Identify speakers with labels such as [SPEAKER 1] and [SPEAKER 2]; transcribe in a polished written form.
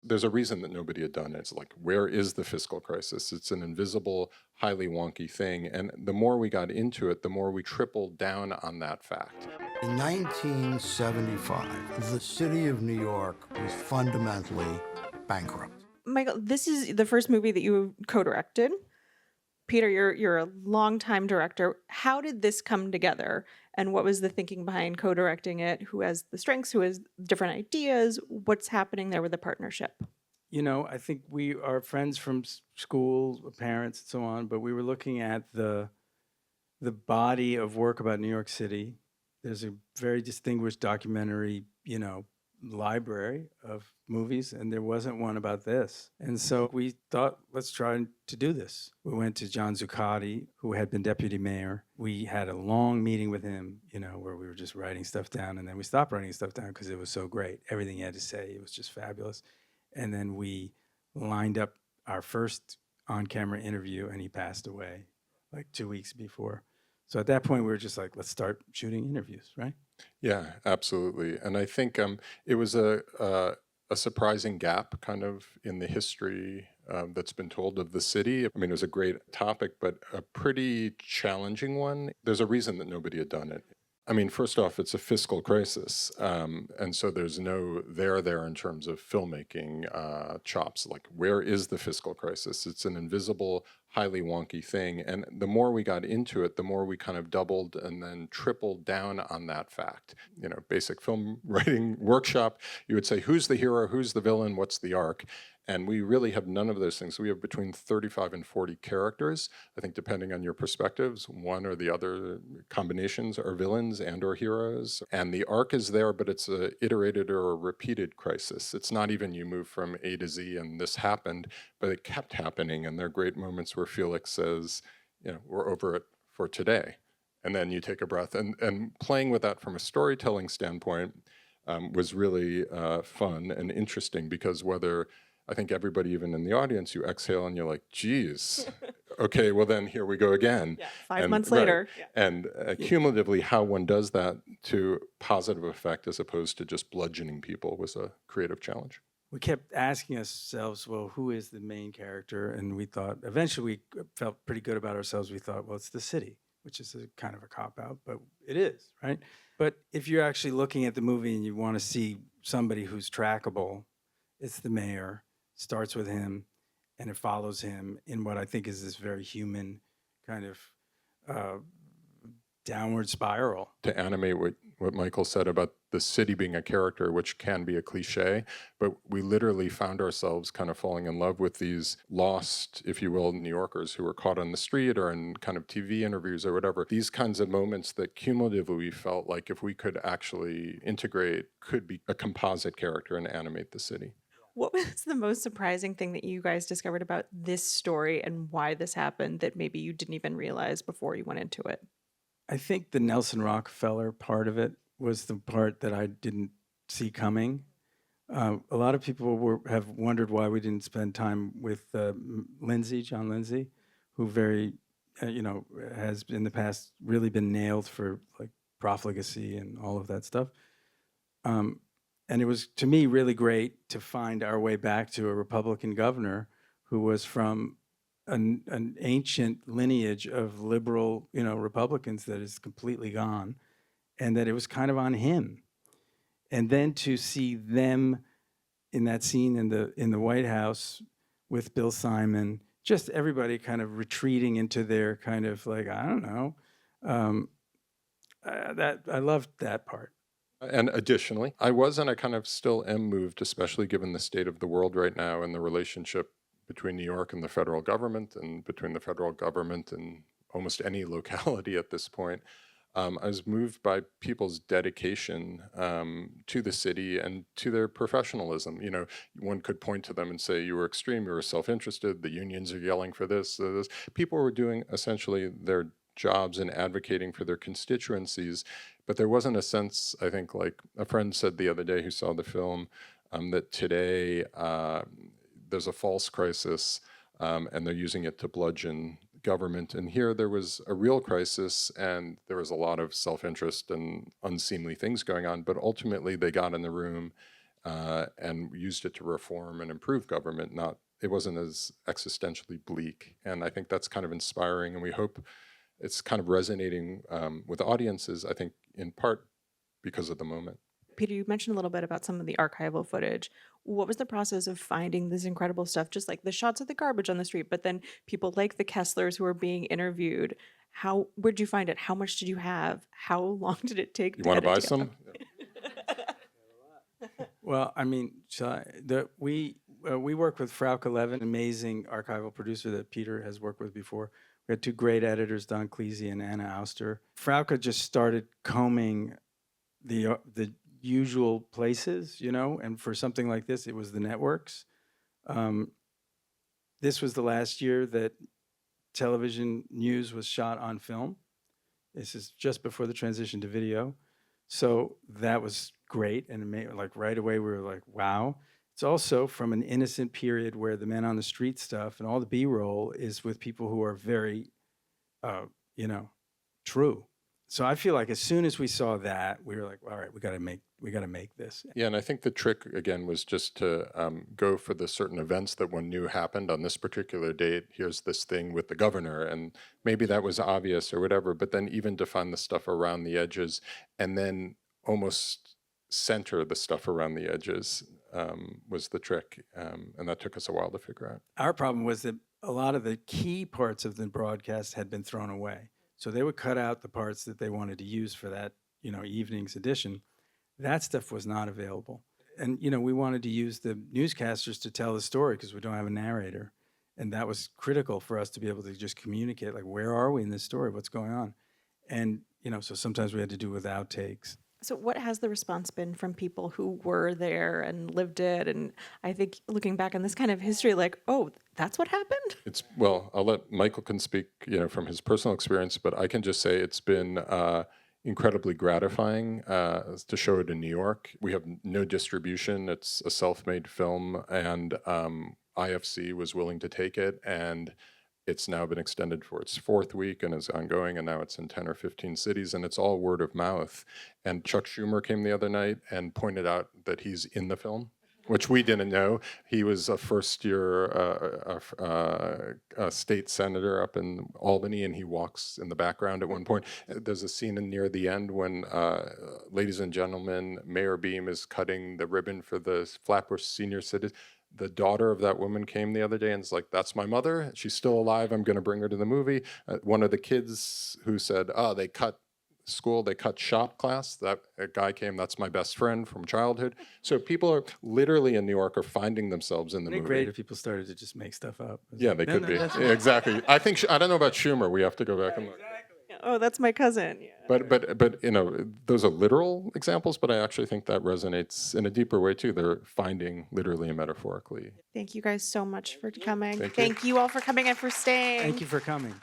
[SPEAKER 1] There's a reason that nobody had done it. It's like, where is the fiscal crisis? It's an invisible, highly wonky thing. And the more we got into it, the more we tripled down on that fact.
[SPEAKER 2] In 1975, the city of New York was fundamentally bankrupt.
[SPEAKER 3] Michael, this is the first movie that you co-directed. Peter, you're a longtime director. How did this come together? And what was the thinking behind co-directing it? Who has the strengths? Who has different ideas? What's happening there with the partnership?
[SPEAKER 4] You know, I think we are friends from school, parents, and so on, but we were looking at the body of work about New York City. There's a very distinguished documentary, library of movies, and there wasn't one about this. And so we thought, let's try to do this. We went to John Zuccotti, who had been deputy mayor. We had a long meeting with him, where we were just writing stuff down, and then we stopped writing stuff down because it was so great. Everything he had to say, it was just fabulous. And then we lined up our first on-camera interview, and he passed away like 2 weeks before. So at that point, we were just like, let's start shooting interviews, right?
[SPEAKER 1] Yeah, absolutely. And I think it was a surprising gap kind of in the history that's been told of the city. I mean, it was a great topic, but a pretty challenging one. There's a reason that nobody had done it. I mean, first off, it's a fiscal crisis. And so there's no there in terms of filmmaking chops. Like, where is the fiscal crisis? It's an invisible, highly wonky thing. And the more we got into it, the more we kind of doubled and then tripled down on that fact. Basic film writing workshop, you would say, who's the hero, who's the villain, what's the arc? And we really have none of those things. We have between 35 and 40 characters. I think depending on your perspectives, one or the other combinations are villains and or heroes. And the arc is there, but it's a iterated or a repeated crisis. It's not even you move from A to Z and this happened, but it kept happening. And there are great moments where Felix says, we're over it for today. And then you take a breath. And playing with that from a storytelling standpoint was really fun and interesting, because I think everybody, even in the audience, you exhale and you're like, geez, okay, well then here we go again.
[SPEAKER 3] Yeah, 5 months later.
[SPEAKER 1] Right. Yeah. And cumulatively, how one does that to positive effect as opposed to just bludgeoning people was a creative challenge.
[SPEAKER 4] We kept asking ourselves, well, who is the main character? And we thought, eventually we felt pretty good about ourselves. We thought, well, it's the city, which is a kind of a cop-out, but it is, right? But if you're actually looking at the movie and you want to see somebody who's trackable, it's the mayor. Starts with him, and it follows him in what I think is this very human kind of downward spiral.
[SPEAKER 1] To animate what Michael said about the city being a character, which can be a cliche, but we literally found ourselves kind of falling in love with these lost, if you will, New Yorkers who were caught on the street or in kind of TV interviews or whatever. These kinds of moments that cumulatively we felt like if we could actually integrate, could be a composite character and animate the city.
[SPEAKER 3] What was the most surprising thing that you guys discovered about this story and why this happened that maybe you didn't even realize before you went into it?
[SPEAKER 4] I think the Nelson Rockefeller part of it was the part that I didn't see coming. A lot of people have wondered why we didn't spend time with John Lindsay, who has in the past really been nailed for like profligacy and all of that stuff. And it was, to me, really great to find our way back to a Republican governor who was from an ancient lineage of liberal, Republicans that is completely gone, and that it was kind of on him. And then to see them in that scene in the White House with Bill Simon, just everybody kind of retreating into their kind of like, I don't know, that I loved that part.
[SPEAKER 1] And additionally, I was and I kind of still am moved, especially given the state of the world right now and the relationship between New York and the federal government and between the federal government and almost any locality at this point. I was moved by people's dedication to the city and to their professionalism. One could point to them and say, you were extreme, you were self-interested, the unions are yelling for this. People were doing essentially their jobs and advocating for their constituencies. But there wasn't a sense, I think, like a friend said the other day who saw the film, that today there's a false crisis and they're using it to bludgeon government. And here there was a real crisis and there was a lot of self-interest and unseemly things going on. But ultimately they got in the room and used it to reform and improve government. It wasn't as existentially bleak. And I think that's kind of inspiring, and we hope it's kind of resonating with audiences, I think, in part because of the moment.
[SPEAKER 3] Peter, you mentioned a little bit about some of the archival footage. What was the process of finding this incredible stuff, just like the shots of the garbage on the street, but then people like the Kesslers who are being interviewed? Where'd you find it? How much did you have? How long did it take?
[SPEAKER 1] You want to buy some?
[SPEAKER 4] Well, I mean, we work with Frauke Levin, amazing archival producer that Peter has worked with before. We had two great editors, Don Cleese and Anna Auster. Frauke just started combing the usual places, and for something like this, it was the networks. This was the last year that television news was shot on film. This is just before the transition to video. So that was great. And it made, right away, we were like, wow. It's also from an innocent period where the men on the street stuff and all the B-roll is with people who are very, true. So I feel like as soon as we saw that, we were like, all right, we got to make this.
[SPEAKER 1] Yeah, and I think the trick again was just to go for the certain events that one knew happened on this particular date. Here's this thing with the governor, and maybe that was obvious or whatever. But then even to find the stuff around the edges, and then almost center the stuff around the edges was the trick, and that took us a while to figure out.
[SPEAKER 4] Our problem was that a lot of the key parts of the broadcast had been thrown away. So they would cut out the parts that they wanted to use for that, evening's edition. That stuff was not available. And, we wanted to use the newscasters to tell the story because we don't have a narrator. And that was critical for us to be able to just communicate, like, where are we in this story? What's going on? And, so sometimes we had to do with outtakes.
[SPEAKER 3] So what has the response been from people who were there and lived it? And I think looking back on this kind of history, like, oh, that's what happened?
[SPEAKER 1] Well, I'll let Michael can speak, from his personal experience, but I can just say it's been incredibly gratifying to show it in New York. We have no distribution. It's a self-made film, and IFC was willing to take it, and it's now been extended for its 4th week and is ongoing, and now it's in 10 or 15 cities, and it's all word of mouth. And Chuck Schumer came the other night and pointed out that he's in the film, which we didn't know. He was a first-year state senator up in Albany, and he walks in the background at one point. There's a scene near the end when, ladies and gentlemen, Mayor Beam is cutting the ribbon for the Flatbush senior citizen. The daughter of that woman came the other day and was like, that's my mother. She's still alive. I'm going to bring her to the movie. One of the kids who said, they cut school, they cut shop class. That guy came, that's my best friend from childhood. So people are literally in New York are finding themselves in the movie.
[SPEAKER 4] It'd be great if people started to just make stuff up.
[SPEAKER 1] Yeah, they could be. Yeah, exactly. I don't know about Schumer. We have to go back and look.
[SPEAKER 3] Oh, that's my cousin. Yeah.
[SPEAKER 1] But those are literal examples, but I actually think that resonates in a deeper way too. They're finding literally and metaphorically.
[SPEAKER 3] Thank you guys so much for coming.
[SPEAKER 1] Thank you.
[SPEAKER 3] Thank you all for coming and for staying.
[SPEAKER 4] Thank you for coming.